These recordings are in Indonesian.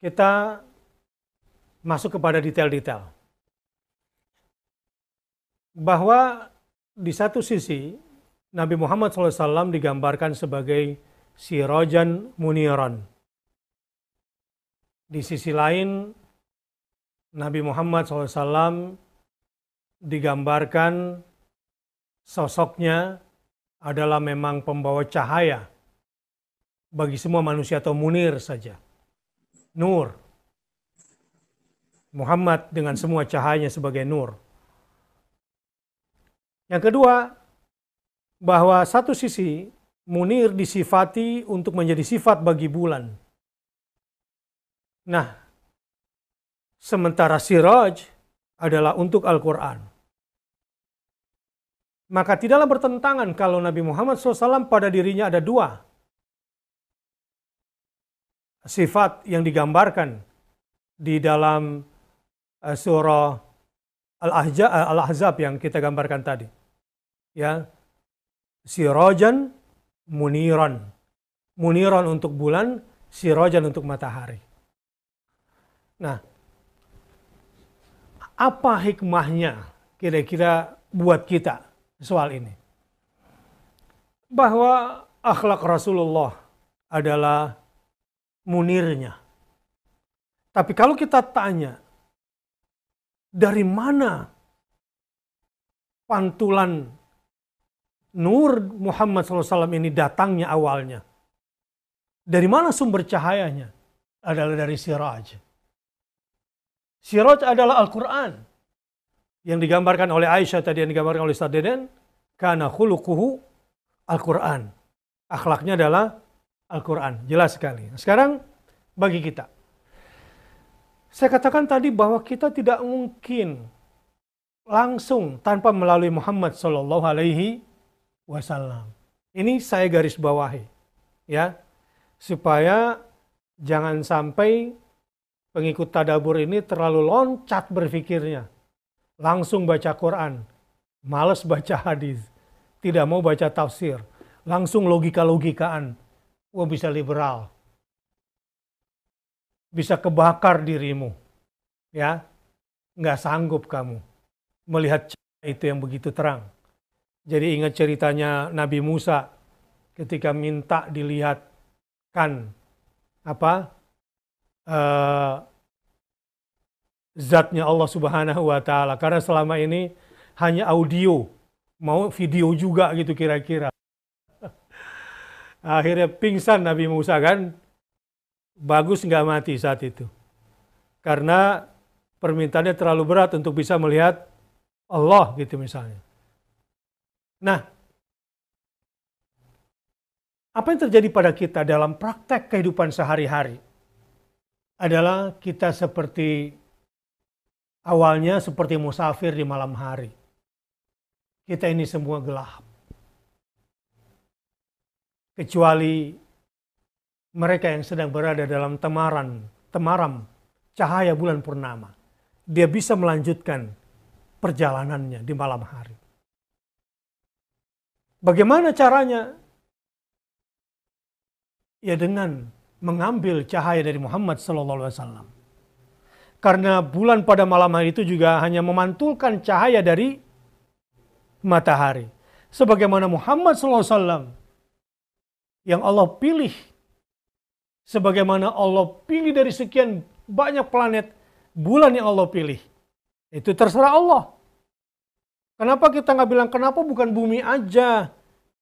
kita masuk kepada detail-detail. Bahwa di satu sisi Nabi Muhammad SAW digambarkan sebagai sirajan muniran. Di sisi lain Nabi Muhammad SAW digambarkan sosoknya adalah memang pembawa cahaya bagi semua manusia atau munir saja. Nur. Muhammad dengan semua cahayanya sebagai nur. Yang kedua, bahwa satu sisi munir disifati untuk menjadi sifat bagi bulan. Nah, sementara siraj adalah untuk Al-Quran. Maka tidaklah bertentangan kalau Nabi Muhammad SAW pada dirinya ada dua sifat yang digambarkan di dalam surah Al-Ahzab yang kita gambarkan tadi. Ya, sirajan muniran. Muniran untuk bulan, sirajan untuk matahari. Nah, apa hikmahnya kira-kira buat kita soal ini? Bahwa akhlak Rasulullah adalah munirnya. Tapi kalau kita tanya, dari mana pantulan nur Muhammad SAW ini datangnya awalnya? Dari mana sumber cahayanya? Adalah dari siraj. Siraj adalah Al-Quran. Yang digambarkan oleh Aisyah tadi, yang digambarkan oleh Ustaz Deden, kana khuluquhu Al-Quran. Akhlaknya adalah Al-Quran. Jelas sekali. Sekarang bagi kita. Saya katakan tadi bahwa kita tidak mungkin langsung tanpa melalui Muhammad Sallallahu Alaihi Wasallam. Ini saya garis bawahi. Ya. Supaya jangan sampai pengikut tadabur ini terlalu loncat berpikirnya. Langsung baca Quran. Males baca hadis. Tidak mau baca tafsir. Langsung logika-logikaan. Wah, bisa liberal. Bisa kebakar dirimu. Ya. Nggak sanggup kamu melihat itu yang begitu terang. Jadi ingat ceritanya Nabi Musa ketika minta dilihatkan zatnya Allah Subhanahu wa Ta'ala, karena selama ini hanya audio, mau video juga gitu kira-kira. Akhirnya pingsan Nabi Musa kan. Bagus nggak mati saat itu, karena permintaannya terlalu berat untuk bisa melihat Allah gitu misalnya. Nah, apa yang terjadi pada kita dalam praktek kehidupan sehari-hari adalah kita seperti awalnya seperti musafir di malam hari. Kita ini semua gelap. Kecuali mereka yang sedang berada dalam temaram cahaya bulan purnama. Dia bisa melanjutkan perjalanannya di malam hari. Bagaimana caranya? Ya dengan mengambil cahaya dari Muhammad SAW. Karena bulan pada malam hari itu juga hanya memantulkan cahaya dari matahari. Sebagaimana Muhammad SAW yang Allah pilih. Sebagaimana Allah pilih dari sekian banyak planet, bulan yang Allah pilih. Itu terserah Allah. Kenapa kita nggak bilang, kenapa bukan bumi aja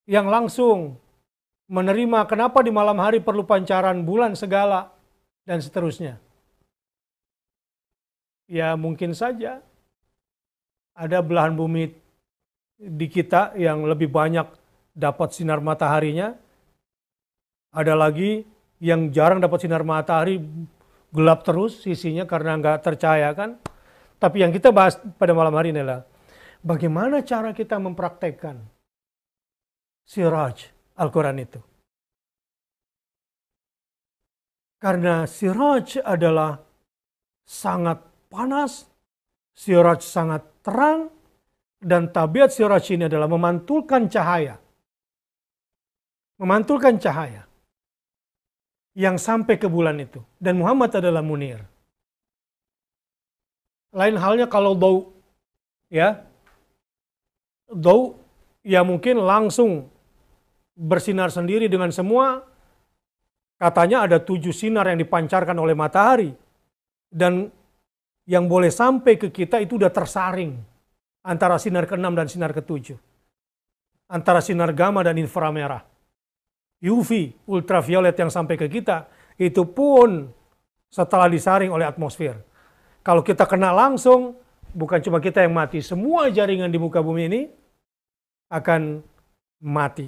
yang langsung menerima, kenapa di malam hari perlu pancaran bulan segala, dan seterusnya. Ya mungkin saja ada belahan bumi di kita yang lebih banyak dapat sinar mataharinya. Ada lagi yang jarang dapat sinar matahari, gelap terus sisinya karena nggak tercahaya kan. Tapi yang kita bahas pada malam hari ini adalah bagaimana cara kita mempraktekkan siraj Al-Quran itu. Karena siraj adalah sangat panas, siraj sangat terang, dan tabiat siraj ini adalah memantulkan cahaya. Memantulkan cahaya. yang sampai ke bulan itu. Dan Muhammad adalah munir. Lain halnya kalau Daw, ya. Daw, ya mungkin langsung bersinar sendiri dengan semua. Katanya ada 7 sinar yang dipancarkan oleh matahari. Dan yang boleh sampai ke kita itu udah tersaring antara sinar ke-6 dan sinar ke-7. Antara sinar gamma dan inframerah. UV, ultraviolet yang sampai ke kita, itu pun setelah disaring oleh atmosfer. Kalau kita kena langsung, bukan cuma kita yang mati, semua jaringan di muka bumi ini akan mati.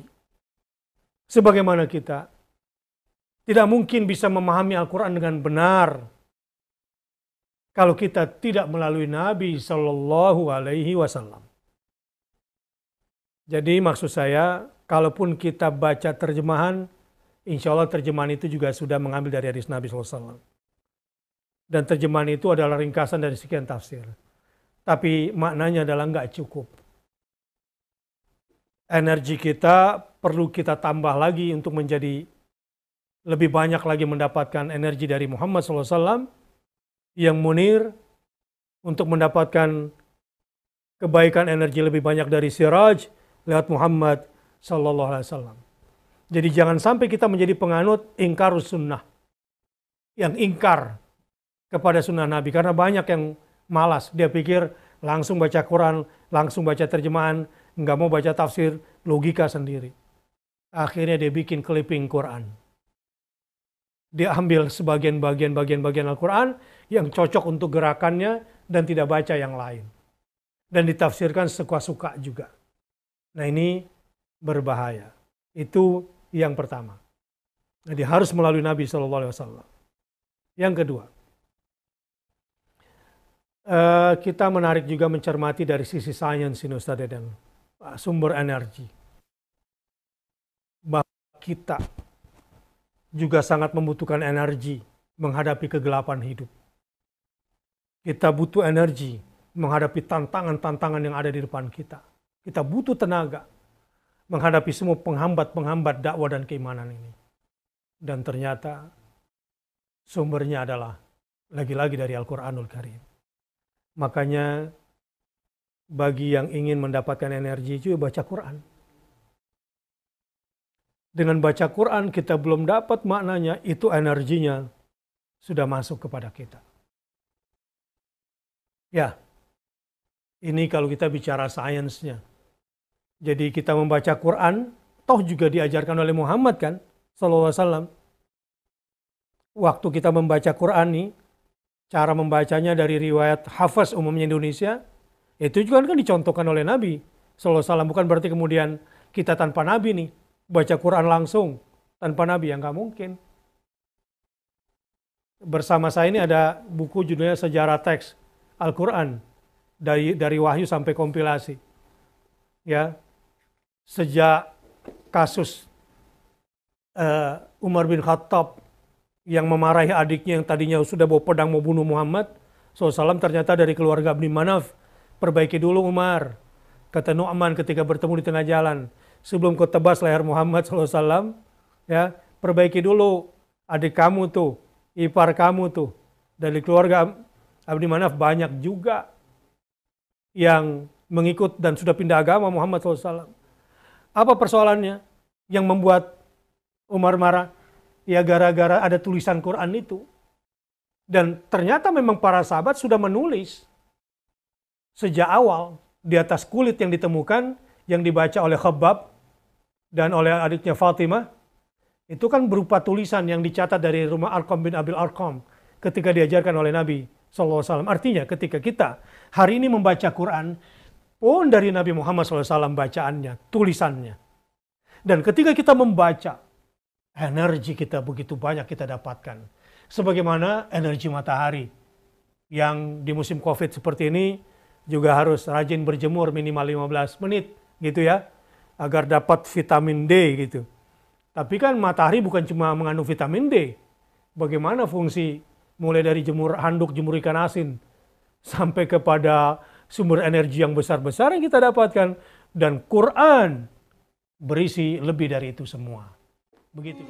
Sebagaimana kita tidak mungkin bisa memahami Al-Quran dengan benar kalau kita tidak melalui Nabi Shallallahu Alaihi Wasallam. Jadi maksud saya, kalaupun kita baca terjemahan, insya Allah terjemahan itu juga sudah mengambil dari hadis Nabi SAW. Dan terjemahan itu adalah ringkasan dari sekian tafsir. Tapi maknanya adalah nggak cukup. Energi kita perlu kita tambah lagi untuk menjadi lebih banyak lagi mendapatkan energi dari Muhammad SAW yang munir, untuk mendapatkan kebaikan energi lebih banyak dari Siraj lewat Muhammad Sallallahu Alaihi Wasallam. Jadi jangan sampai kita menjadi penganut ingkarus sunnah, yang ingkar kepada sunnah Nabi, karena banyak yang malas. Dia pikir langsung baca Quran, langsung baca terjemahan, nggak mau baca tafsir, logika sendiri. Akhirnya dia bikin clipping Quran. Dia ambil sebagian bagian Al-Quran yang cocok untuk gerakannya dan tidak baca yang lain. Dan ditafsirkan suka-suka juga. Nah ini berbahaya. Itu yang pertama. Jadi harus melalui Nabi SAW. Yang kedua, kita menarik juga mencermati dari sisi sains ini Ustaz Deden, sumber energi. Bahwa kita juga sangat membutuhkan energi menghadapi kegelapan hidup. Kita butuh energi menghadapi tantangan-tantangan yang ada di depan kita. Kita butuh tenaga menghadapi semua penghambat-penghambat dakwah dan keimanan ini. Dan ternyata sumbernya adalah lagi-lagi dari Al-Quranul Karim. Makanya bagi yang ingin mendapatkan energi itu baca Quran. Dengan baca Quran kita belum dapat maknanya, itu energinya sudah masuk kepada kita. Ya, ini kalau kita bicara sainsnya. Jadi kita membaca Quran, toh juga diajarkan oleh Muhammad kan, Sallallahu Alaihi Wasallam. Waktu kita membaca Quran nih, cara membacanya dari riwayat Hafaz umumnya Indonesia, itu juga kan dicontohkan oleh Nabi Sallallahu Alaihi Wasallam. Bukan berarti kemudian kita tanpa Nabi nih, baca Quran langsung tanpa Nabi, ya nggak mungkin. Bersama saya ini ada buku judulnya Sejarah Teks Al-Quran dari wahyu sampai kompilasi. Ya, sejak kasus Umar bin Khattab yang memarahi adiknya yang tadinya sudah bawa pedang mau bunuh Muhammad SAW, ternyata dari keluarga Abdi Manaf. Perbaiki dulu Umar, kata Nu'man ketika bertemu di tengah jalan. Sebelum kau tebas leher Muhammad SAW, ya, perbaiki dulu adik kamu tuh, ipar kamu tuh. Dari keluarga Abdi Manaf banyak juga yang mengikut dan sudah pindah agama Muhammad SAW. Apa persoalannya yang membuat Umar marah? Ya gara-gara ada tulisan Quran itu. Dan ternyata memang para sahabat sudah menulis sejak awal di atas kulit yang ditemukan, yang dibaca oleh Khabbab dan oleh adiknya Fatimah. Itu kan berupa tulisan yang dicatat dari rumah Arqam bin Abil Arqam ketika diajarkan oleh Nabi SAW. Artinya ketika kita hari ini membaca Quran, pun dari Nabi Muhammad SAW bacaannya, tulisannya. Dan ketika kita membaca, energi kita begitu banyak kita dapatkan. Sebagaimana energi matahari yang di musim COVID seperti ini juga harus rajin berjemur minimal 15 menit gitu ya, agar dapat vitamin D gitu. Tapi kan matahari bukan cuma mengandung vitamin D. Bagaimana fungsi mulai dari jemur handuk, jemur ikan asin, sampai kepada sumber energi yang besar-besar yang kita dapatkan. Dan Quran berisi lebih dari itu semua. Begitu.